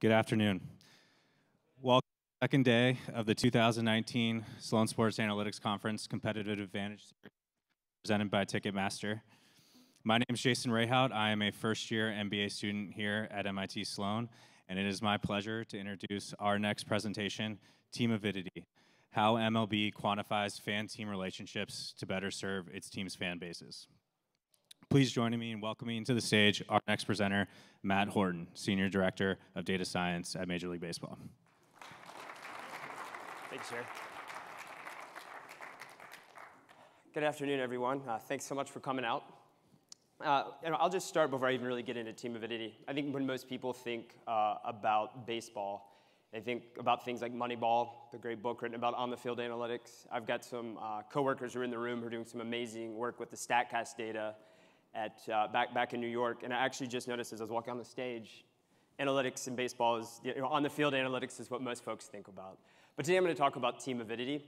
Good afternoon. Welcome to the second day of the 2019 Sloan Sports Analytics Conference Competitive Advantage Series presented by Ticketmaster. My name is Jason Rayhout. I am a first-year MBA student here at MIT Sloan, and it is my pleasure to introduce our next presentation, Team Avidity, how MLB quantifies fan-team relationships to better serve its team's fan bases. Please join me in welcoming to the stage our next presenter, Matt Horton, Senior Director of Data Science at Major League Baseball. Thanks, sir. Good afternoon, everyone. Thanks so much for coming out. I'll just start before I even really get into Team Avidity. I think when most people think about baseball, they think about things like Moneyball, the great book written about on-the-field analytics. I've got some coworkers who are in the room who are doing some amazing work with the StatCast data back in New York. And I actually just noticed as I was walking on the stage, analytics in baseball is, on-the-field analytics is what most folks think about. But today I'm going to talk about Team Avidity.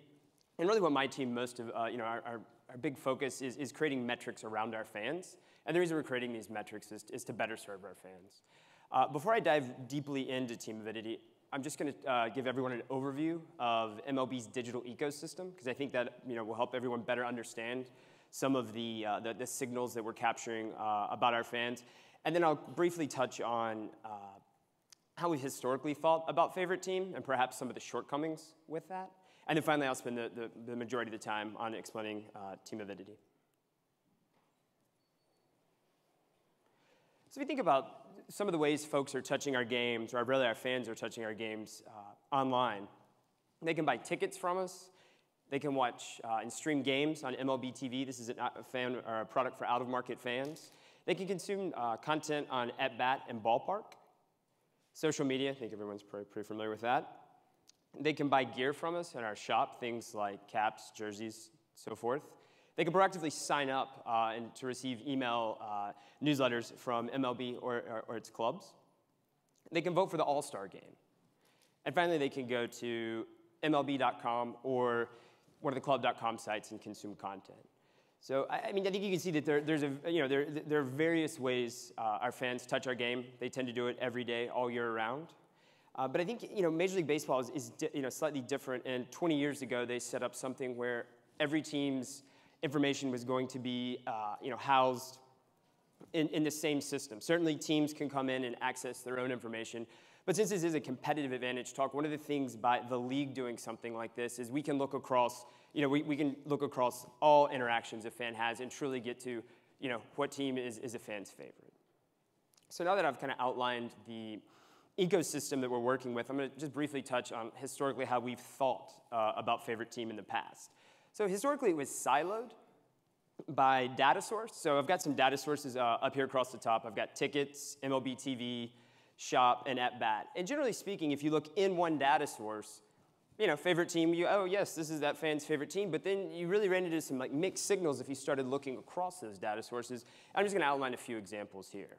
And really what my team our big focus is creating metrics around our fans. And the reason we're creating these metrics is to better serve our fans. Before I dive deeply into Team Avidity, I'm just going to give everyone an overview of MLB's digital ecosystem, because I think that will help everyone better understand some of the signals that we're capturing about our fans. And then I'll briefly touch on how we've historically thought about favorite team and perhaps some of the shortcomings with that. And then finally, I'll spend the majority of the time on explaining Team Avidity. So if you think about some of the ways folks are touching our games, or really our fans are touching our games online, they can buy tickets from us. They can watch and stream games on Mlb TV. This is a product for out-of-market fans. They can consume content on At Bat and Ballpark. Social media, I think everyone's pretty familiar with that. They can buy gear from us in our shop, things like caps, jerseys, so forth. They can proactively sign up and to receive email newsletters from MLB or its clubs. They can vote for the All-Star game. And finally, they can go to MLB.com or one of the club.com sites and consume content. So, I think you can see that there are various ways our fans touch our game. They tend to do it every day, all year round. But I think Major League Baseball is slightly different. And 20 years ago, they set up something where every team's information was going to be housed in the same system. Certainly, teams can come in and access their own information. But since this is a competitive advantage talk, one of the things by the league doing something like this is we can look across, we can look across all interactions a fan has and truly get to, what team is a fan's favorite. So now that I've kind of outlined the ecosystem that we're working with, I'm going to just briefly touch on historically how we've thought about favorite team in the past. So historically, it was siloed by data source. So I've got some data sources up here across the top. I've got tickets, Mlb TV, shop, and At Bat. And generally speaking, if you look in one data source, favorite team, oh yes, this is that fan's favorite team, but then you really ran into some mixed signals if you started looking across those data sources. I'm just going to outline a few examples here.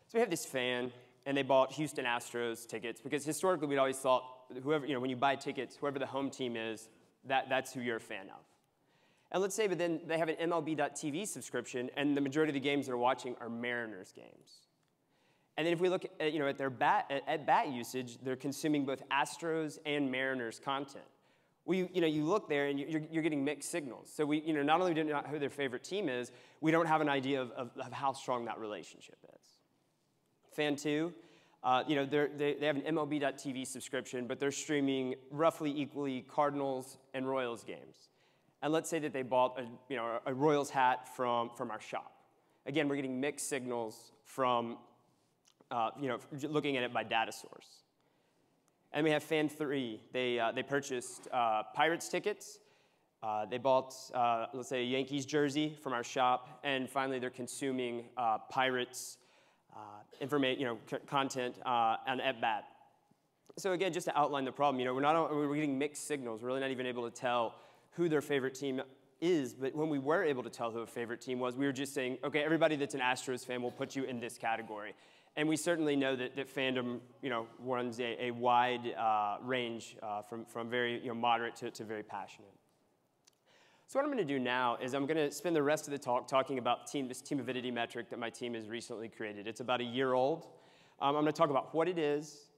So we have this fan, and they bought Houston Astros tickets, because historically we'd always thought whoever, when you buy tickets, whoever the home team is, that's who you're a fan of. And let's say, but then they have an MLB.TV subscription, and the majority of the games they're watching are Mariners games. And then if we look at their at-bat usage, they're consuming both Astros and Mariners content. You look there and you're getting mixed signals. So we not only do not know who their favorite team is, we don't have an idea of how strong that relationship is. Fan 2, they have an MLB.TV subscription, but they're streaming roughly equally Cardinals and Royals games. And let's say that they bought a Royals hat from our shop. Again, we're getting mixed signals from looking at it by data source. And we have Fan 3. They purchased Pirates tickets. They bought, let's say, a Yankees jersey from our shop. And finally, they're consuming Pirates content on At Bat. So again, just to outline the problem, we're getting mixed signals. We're really not even able to tell who their favorite team is. But when we were able to tell who a favorite team was, we were just saying, okay, everybody that's an Astros fan will put you in this category. And we certainly know that fandom, runs a wide range from very moderate to very passionate. So what I'm going to do now is I'm going to spend the rest of the talk talking about this Team Avidity metric that my team has recently created. It's about a year old. I'm going to talk about what it is,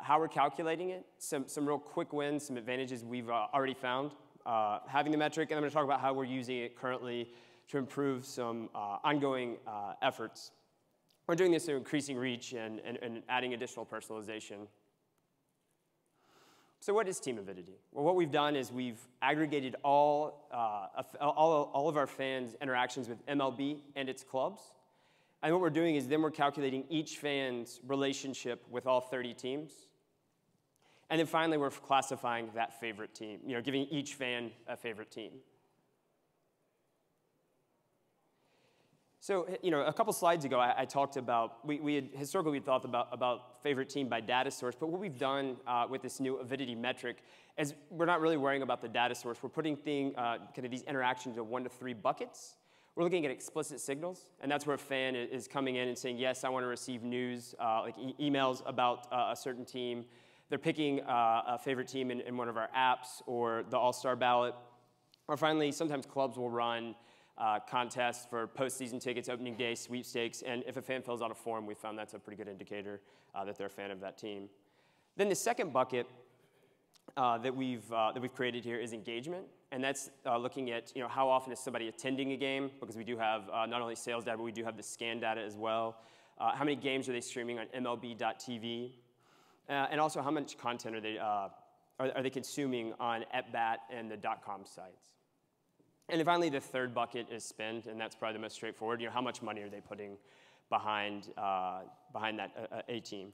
How we're calculating it, some real quick wins, some advantages we've already found having the metric, and I'm going to talk about how we're using it currently to improve some ongoing efforts. We're doing this through increasing reach and adding additional personalization. So what is Team Avidity? Well, what we've done is we've aggregated all of our fans' interactions with MLB and its clubs. And what we're doing is then we're calculating each fan's relationship with all 30 teams. And then finally, we're classifying that favorite team, giving each fan a favorite team. So, a couple slides ago, I talked about, we had historically thought about favorite team by data source, but what we've done with this new Avidity metric is we're not really worrying about the data source. We're putting kind of these interactions into 1 to 3 buckets. We're looking at explicit signals, and that's where a fan is coming in and saying, yes, I want to receive news, like emails about a certain team. They're picking a favorite team in one of our apps or the All-Star ballot. Or finally, sometimes clubs will run contests for postseason tickets, opening day, sweepstakes, and if a fan fills out a form, we found that's a pretty good indicator that they're a fan of that team. Then the second bucket that we've created here is engagement, and that's looking at how often is somebody attending a game, because we do have not only sales data, but we do have the scan data as well. How many games are they streaming on Mlb.tv, and also how much content are they consuming on @bat and the .com sites. And then finally, the third bucket is spend, and that's probably the most straightforward. How much money are they putting behind that a team?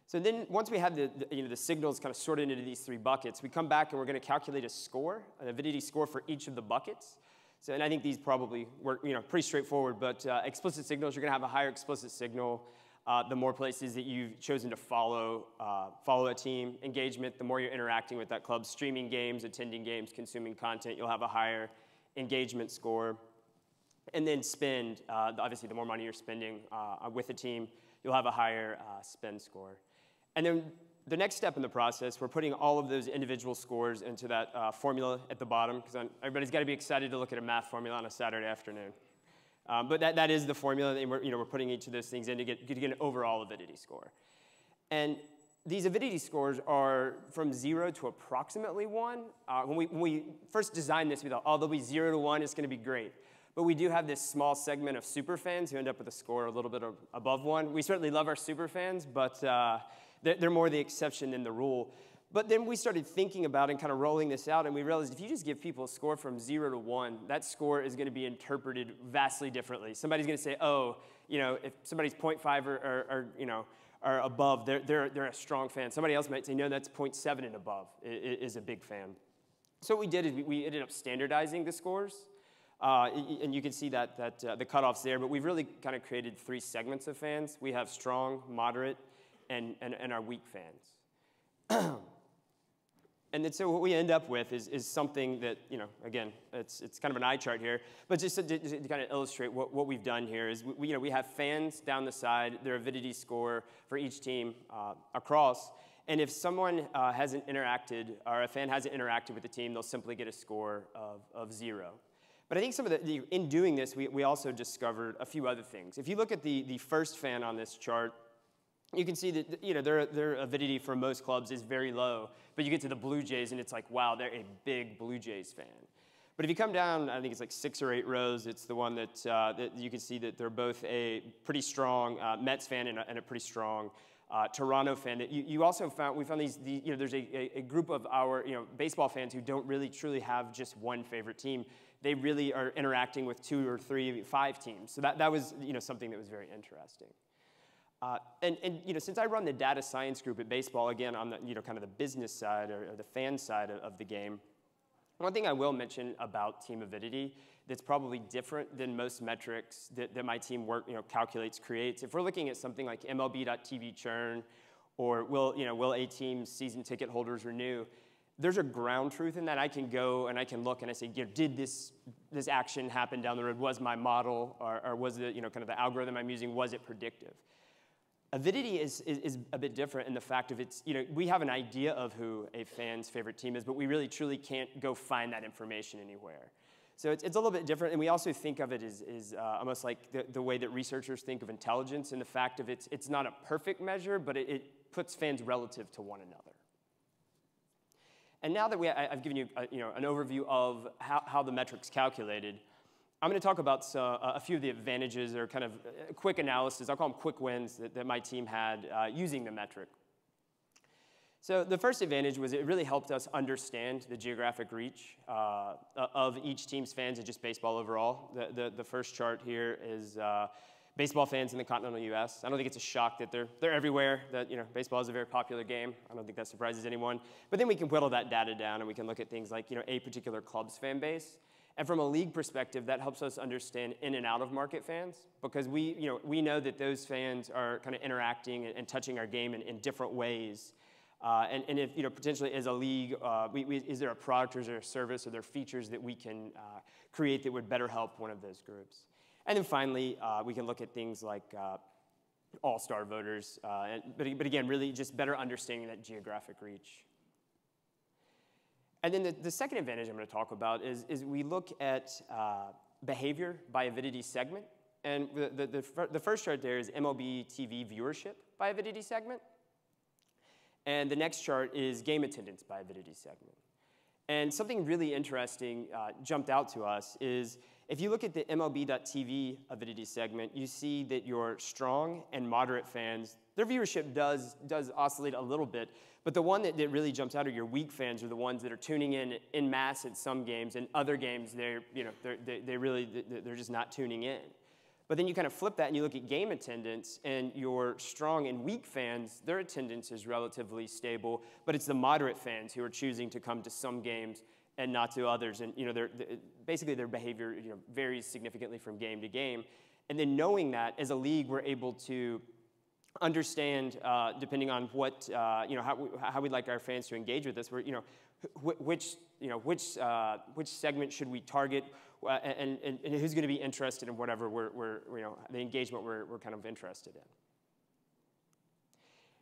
So then, once we have the signals kind of sorted into these 3 buckets, we come back and we're going to calculate a score, an Avidity score for each of the buckets. So, and I think these probably work, pretty straightforward. But explicit signals, you're going to have a higher explicit signal. The more places that you've chosen to follow a team. Engagement, the more you're interacting with that club, streaming games, attending games, consuming content, you'll have a higher engagement score. And then spend, obviously the more money you're spending with a team, you'll have a higher spend score. And then the next step in the process, we're putting all of those individual scores into that formula at the bottom, because everybody's got to be excited to look at a math formula on a Saturday afternoon. But that is the formula, and we're putting each of those things in to get an overall Avidity score. And these Avidity scores are from 0 to approximately 1. When we first designed this, we thought, oh, they'll be 0 to 1, it's going to be great. But we do have this small segment of super fans who end up with a score a little bit above 1. We certainly love our super fans, but they're more the exception than the rule. But then we started thinking about and kind of rolling this out, and we realized if you just give people a score from 0 to 1, that score is going to be interpreted vastly differently. Somebody's going to say, oh, if somebody's 0.5 or above, they're a strong fan. Somebody else might say, no, that's 0.7 and above is a big fan. So what we did is we ended up standardizing the scores, and you can see that the cutoffs there. But we've really kind of created 3 segments of fans. We have strong, moderate, and our weak fans. And then so what we end up with is something that, again, it's kind of an eye chart here, but just to kind of illustrate what we've done here is we have fans down the side, their Avidity score for each team across, and if someone hasn't interacted, or a fan hasn't interacted with the team, they'll simply get a score of 0. But I think in doing this, we also discovered a few other things. If you look at the first fan on this chart, you can see that their Avidity for most clubs is very low, but you get to the Blue Jays and it's like, wow, they're a big Blue Jays fan. But if you come down, I think it's like 6 or 8 rows, it's the one that you can see that they're both a pretty strong Mets fan and a pretty strong Toronto fan. That you also found, we found these there's a group of our baseball fans who don't really truly have just one favorite team. They really are interacting with 2 or 3, 5 teams. So that was something that was very interesting. And since I run the data science group at baseball, again, on the kind of the business side or the fan side of the game, one thing I will mention about Team Avidity that's probably different than most metrics that my team calculates, creates. If we're looking at something like Mlb.tv churn, or will a team's season ticket holders renew, there's a ground truth in that. I can go and I can look and I say, did this action happen down the road? Was my model or was the kind of the algorithm I'm using, was it predictive? Avidity is a bit different in the fact of we have an idea of who a fan's favorite team is, but we really truly can't go find that information anywhere. So it's a little bit different, and we also think of it as almost like the way that researchers think of intelligence, and the fact of it's not a perfect measure, but it puts fans relative to one another. And now that I've given you, an overview of how the metric's calculated, I'm going to talk about a few of the advantages or kind of quick analysis. I'll call them quick wins that my team had using the metric. So the first advantage was it really helped us understand the geographic reach of each team's fans and just baseball overall. The first chart here is baseball fans in the continental U.S. I don't think it's a shock that they're everywhere, that baseball is a very popular game. I don't think that surprises anyone. But then we can whittle that data down and we can look at things like a particular club's fan base. And from a league perspective, that helps us understand in and out of market fans, because we know that those fans are kind of interacting and touching our game in different ways. And if, potentially as a league, is there a product or is there a service or there are features that we can create that would better help one of those groups? And then finally, we can look at things like all-star voters, but again, really just better understanding that geographic reach. And then the second advantage I'm going to talk about is we look at behavior by Avidity segment. And the first chart there is Mlb Tv Viewership by Avidity segment. And the next chart is game attendance by Avidity segment. And something really interesting jumped out to us is if you look at the Mlb.tv Avidity segment, you see that your strong and moderate fans, their viewership does oscillate a little bit, but the one that really jumps out are your weak fans, are the ones that are tuning in masse at some games, and other games they're just not tuning in. But then you kind of flip that and you look at game attendance, and your strong and weak fans, their attendance is relatively stable, but it's the moderate fans who are choosing to come to some games and not to others. And basically their behavior varies significantly from game to game. And then knowing that, as a league, we're able to understand, depending on what how we'd like our fans to engage with us, which segment should we target, and who's going to be interested in whatever the engagement we're kind of interested in.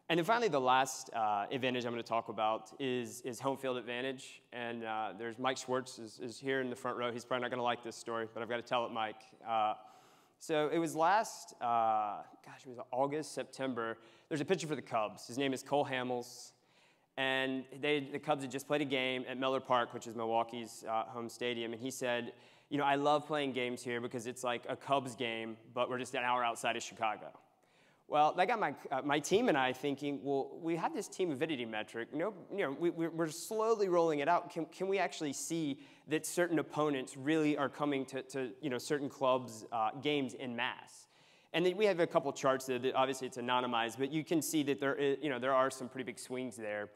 And then finally, the last advantage I'm going to talk about is home field advantage. And there's Mike Schwartz is here in the front row. He's probably not going to like this story, but I've got to tell it, Mike. So it was last, it was August, September. There's a pitcher for the Cubs. His name is Cole Hamels. And the Cubs had just played a game at Miller Park, which is Milwaukee's home stadium. And he said, I love playing games here because it's like a Cubs game, but we're just an hour outside of Chicago. Well, that got my team and I thinking, well, we have this team Avidity metric. We're slowly rolling it out. Can we actually see that certain opponents really are coming to certain clubs' games en masse? And then we have a couple charts that obviously it's anonymized, but you can see that there are some pretty big swings there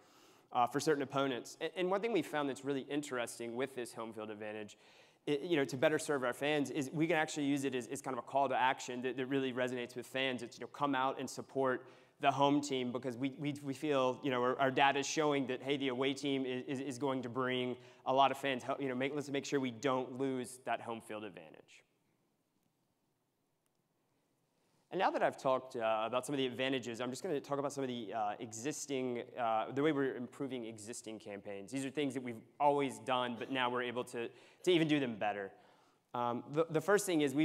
for certain opponents. And one thing we found that's really interesting with this home field advantage, to better serve our fans, is we can actually use it as kind of a call to action that really resonates with fans. It's come out and support the home team, because we feel our data is showing that, hey, the away team is going to bring a lot of fans. Let's make sure we don't lose that home field advantage. And now that I've talked about some of the advantages, I'm just going to talk about some of the the way we're improving existing campaigns. These are things that we've always done, but now we're able to even do them better. The first thing is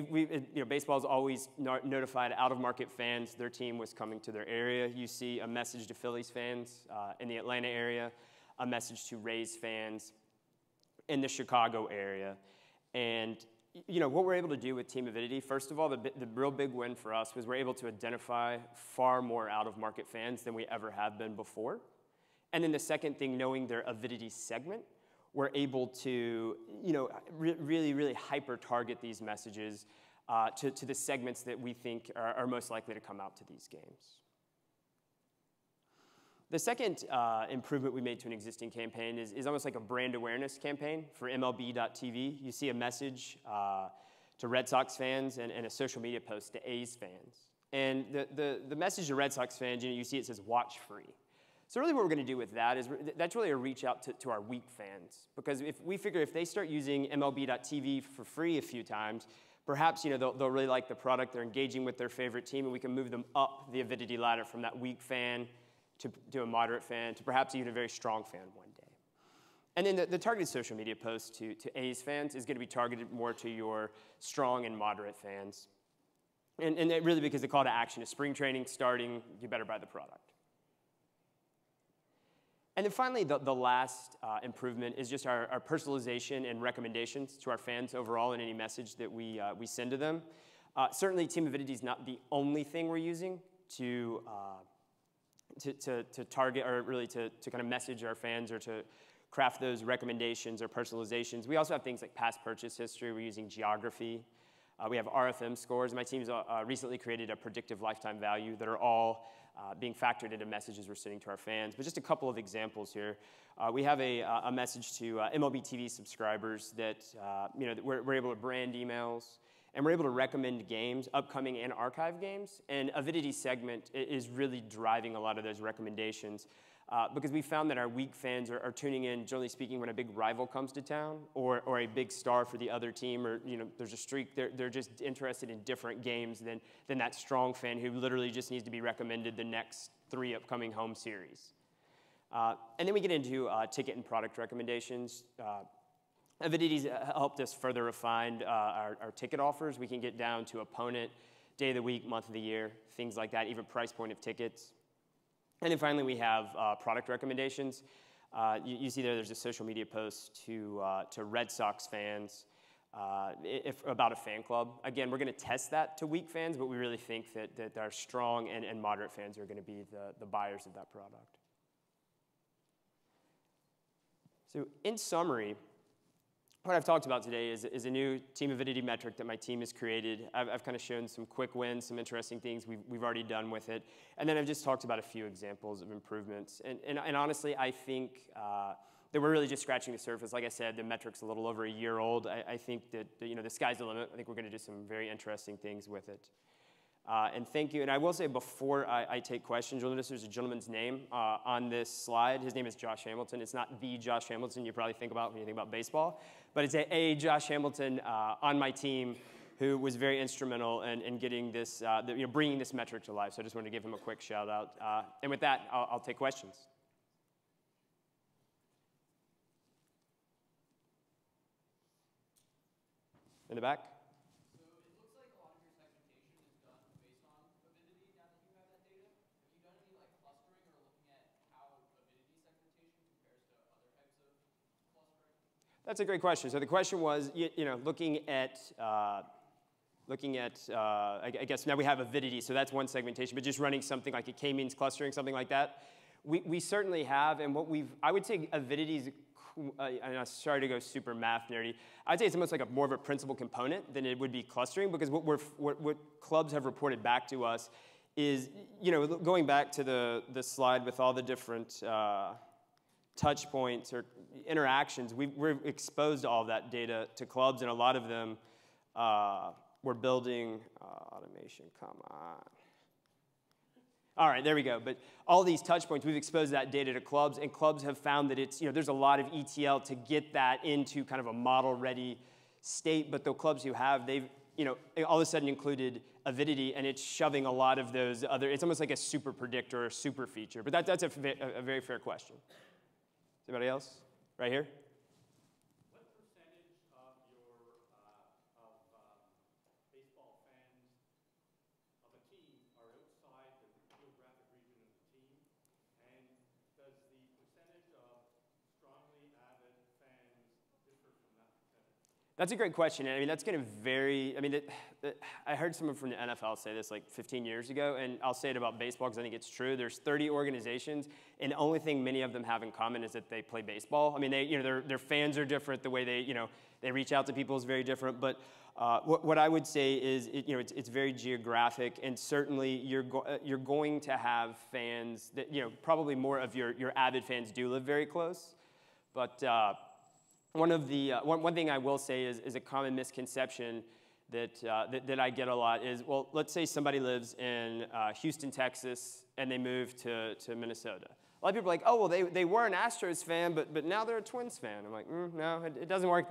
baseball's always notified out-of-market fans their team was coming to their area. You see a message to Phillies fans in the Atlanta area, a message to Rays fans in the Chicago area, and what we're able to do with Team Avidity, first of all, the real big win for us was we're able to identify far more out-of-market fans than we ever have been before. And then the second thing, knowing their Avidity segment, we're able to really hyper-target these messages to the segments that we think are most likely to come out to these games. The second improvement we made to an existing campaign is almost like a brand awareness campaign for Mlb.tv. You see a message to Red Sox fans and a social media post to A's fans. And the message to Red Sox fans, you see it says watch free. So really what we're going to do with that is that's really a reach out to our weak fans. Because we figure if they start using Mlb.tv for free a few times, perhaps they'll really like the product, they're engaging with their favorite team, and we can move them up the Avidity ladder from that weak fan to a moderate fan, to perhaps even a very strong fan one day. And then the targeted social media post to A's fans is going to be targeted more to your strong and moderate fans. And that really because the call to action is spring training starting, you better buy the product. And then finally, the last improvement is just our personalization and recommendations to our fans overall in any message that we send to them. Certainly, Team Avidity is not the only thing we're using to target or really to kind of message our fans or to craft those recommendations or personalizations. We also have things like past purchase history. We're using geography. We have RFM scores. My team's recently created a predictive lifetime value that are all being factored into messages we're sending to our fans. But just a couple of examples here. We have a message to Mlb Tv subscribers that we're able to brand emails, and we're able to recommend games, upcoming and archive games. And Avidity segment is really driving a lot of those recommendations because we found that our weak fans are tuning in, generally speaking, when a big rival comes to town or a big star for the other team, or there's a streak. They're just interested in different games than that strong fan who literally just needs to be recommended the next 3 upcoming home series. And then we get into ticket and product recommendations. Avidity's helped us further refine our ticket offers. We can get down to opponent, day of the week, month of the year, things like that, even price point of tickets. And then finally, we have product recommendations. You see there's a social media post to Red Sox fans about a fan club. Again, we're going to test that to weak fans, but we really think that our strong and moderate fans are going to be the buyers of that product. So in summary, what I've talked about today is a new Team Avidity metric that my team has created. I've kind of shown some quick wins, some interesting things we've already done with it. And then I've just talked about a few examples of improvements. And honestly, I think that we're really just scratching the surface. Like I said, the metric's a little over a year old. I think that the sky's the limit. I think we're going to do some very interesting things with it. And thank you. And I will say before I take questions, you'll notice there's a gentleman's name on this slide. His name is Josh Hamilton. It's not the Josh Hamilton you probably think about when you think about baseball, but it's a Josh Hamilton on my team who was very instrumental in getting this, bringing this metric to life. So I just wanted to give him a quick shout out. And with that, I'll take questions. In the back? That's a great question. So the question was, looking at, I guess now we have Avidity, so that's one segmentation, but just running something like a k-means clustering, something like that. We certainly have, and I would say Avidity's, and I'm sorry to go super math nerdy, I'd say it's almost like more of a principal component than it would be clustering, because what clubs have reported back to us is, going back to the slide with all the different touch points or interactions, we're exposed to all of that data to clubs, and a lot of them we're building automation, come on. All right, there we go. But all these touch points, we've exposed that data to clubs, and clubs have found that it's, there's a lot of ETL to get that into kind of a model-ready state, but the clubs who have, they've, all of a sudden included Avidity, and it's shoving a lot of those other, it's almost like a super predictor or a super feature, but that's a very fair question. Anybody else? Right here? What percentage of baseball fans of a team are outside the geographic region of the team? And does the percentage of strongly avid fans differ from that percentage? That's a great question. I mean, that's going to vary. I mean, I heard someone from the NFL say this like 15 years ago, and I'll say it about baseball because I think it's true. There's 30 organizations, and the only thing many of them have in common is that they play baseball. I mean, their fans are different. The way they reach out to people is very different. But what I would say is, it's very geographic, and certainly you're going to have fans that, probably more of your avid fans do live very close, but. One thing I will say is a common misconception that I get a lot is, well, let's say somebody lives in Houston, Texas, and they move to Minnesota. A lot of people are like, oh, well, they were an Astros fan, but now they're a Twins fan. I'm like, no, it doesn't work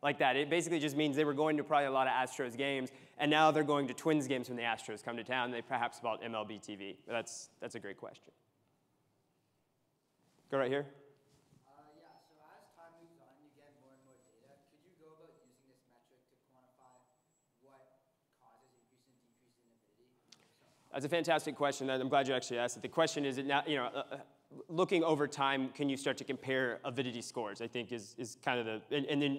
like that. It basically just means they were going to probably a lot of Astros games, and now they're going to Twins games when the Astros come to town. They perhaps bought MLB TV. But that's a great question. Go right here. Yeah, so as time That's a fantastic question. I'm glad you actually asked it. The question is, now, looking over time, can you start to compare avidity scores? I think is kind of the, and then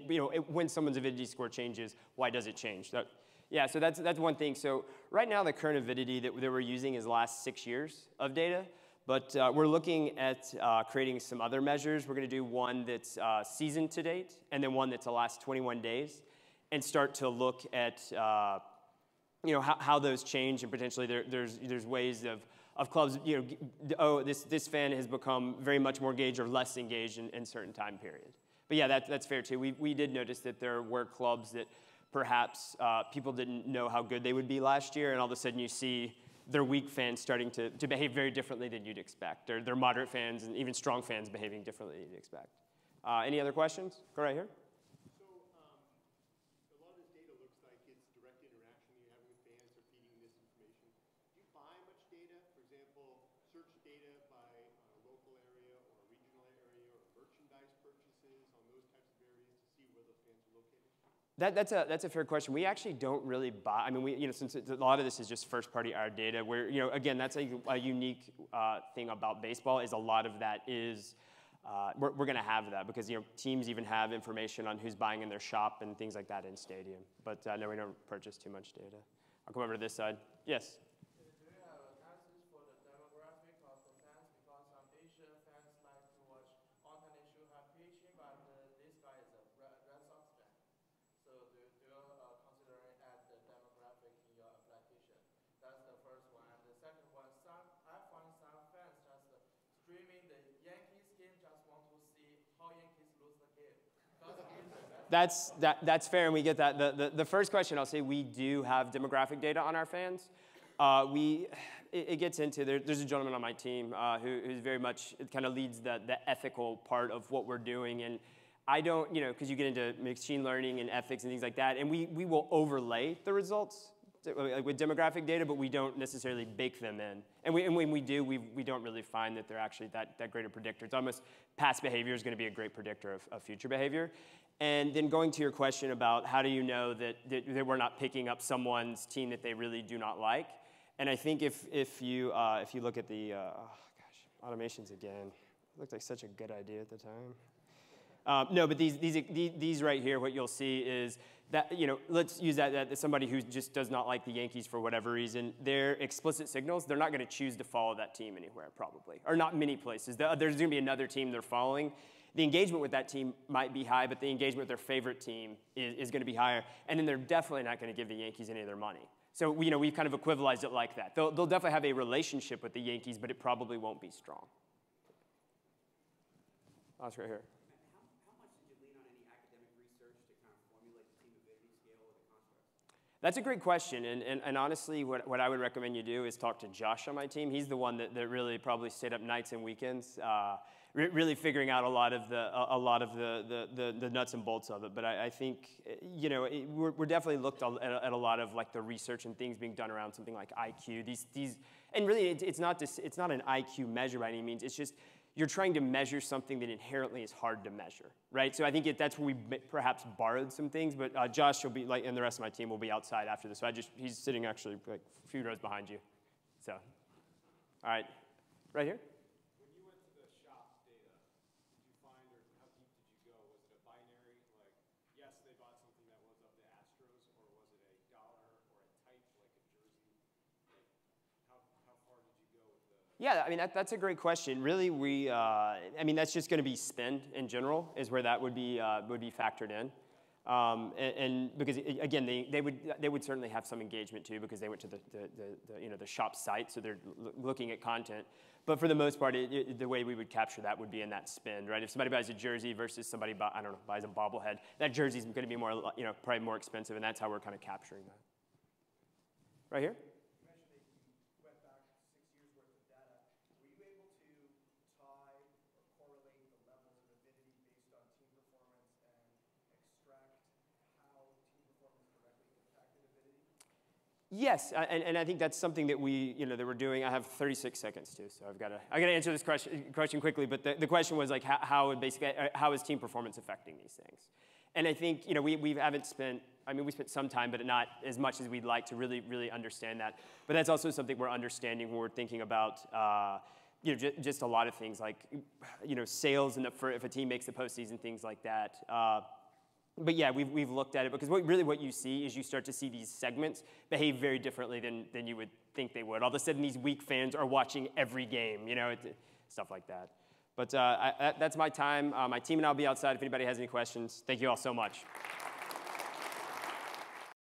when someone's avidity score changes, why does it change? Yeah, so that's one thing. So right now, the current avidity that we're using is the last 6 years of data. But we're looking at creating some other measures. We're going to do one that's season to date, and then one that's the last 21 days, and start to look at how those change, and potentially there's ways of clubs. This fan has become very much more engaged or less engaged in certain time period. But yeah, that's fair too. We did notice that there were clubs that perhaps people didn't know how good they would be last year, and all of a sudden you see their weak fans starting to behave very differently than you'd expect. Their moderate fans and even strong fans behaving differently than you'd expect. Any other questions? Go right here. So a lot of this data looks like it's direct interaction you're having with fans or feeding this information. Do you buy much data? For example, search data by a local area or a regional area or merchandise purchases on those types of areas to see where those fans are located? That's a fair question. We actually don't really buy. I mean, since a lot of this is just first-party our data, where again, that's a unique thing about baseball is a lot of that is we're going to have that because teams even have information on who's buying in their shop and things like that in stadium. But no, we don't purchase too much data. I'll come over to this side. Yes. Do you have analysis for the demographic of the fans? Because some Asian fans like to watch alternate showtime pitching, but this guy is a Red Sox fan. So do you consider add the demographic in your application? That's the first one. And the second one, I find some fans just streaming the Yankees game, just want to see how Yankees lose the game. That's fair, and we get that. The first question, I'll say we do have demographic data on our fans. It gets into, there's a gentleman on my team who's very much, it kind of leads the ethical part of what we're doing. And I don't, because you get into machine learning and ethics and things like that, and we will overlay the results with demographic data, but we don't necessarily bake them in. And when we do, we don't really find that they're actually that great a predictor. It's almost past behavior is going to be a great predictor of future behavior. And then going to your question about how do you know that we're not picking up someone's team that they really do not like, and I think if you look at the automations again, it looked like such a good idea at the time. No, but these right here, what you'll see is that, let's use that somebody who just does not like the Yankees for whatever reason, their explicit signals, they're not going to choose to follow that team anywhere, probably. Or not many places. There's going to be another team they're following. The engagement with that team might be high, but the engagement with their favorite team is going to be higher. And then they're definitely not going to give the Yankees any of their money. So, we've kind of equivalized it like that. They'll definitely have a relationship with the Yankees, but it probably won't be strong. That's right here. That's a great question, and honestly, what I would recommend you do is talk to Josh on my team. He's the one that really probably stayed up nights and weekends, really figuring out a lot of the nuts and bolts of it. But I think we're definitely looked at a lot of like the research and things being done around something like IQ. These and really it's not an IQ measure by any means. It's just you're trying to measure something that inherently is hard to measure, right? So I think that's where we perhaps borrowed some things, but Josh will be, and the rest of my team will be outside after this. So he's sitting actually like a few rows behind you. So, all right, right here. When you went to the shop data, did you find, or how deep did you go? Was it a binary, like, yes, they bought something that was of the Astros, or was it a dollar or a type, like a jersey? Like, how far did you go with the... Yeah, I mean, that's a great question. Really, that's just going to be spend in general is where that would be factored in. And because, again, they would certainly have some engagement, too, because they went to the shop site, so they're looking at content. But for the most part, the way we would capture that would be in that spend, right? If somebody buys a jersey versus somebody, buys a bobblehead, that jersey's going to be more, probably more expensive, and that's how we're kind of capturing that. Right here? Yes, and I think that's something that that we're doing. I have 36 seconds too, so I got to answer this question quickly. But the question was like, how is team performance affecting these things? And I think we haven't spent. I mean, we spent some time, but not as much as we'd like to really, really understand that. But that's also something we're understanding when we're thinking about, just a lot of things like, sales and if a team makes the postseason, things like that. But yeah, we've looked at it because what you see is you start to see these segments behave very differently than you would think they would. All of a sudden, these weak fans are watching every game, stuff like that. But that's my time. My team and I'll be outside if anybody has any questions. Thank you all so much.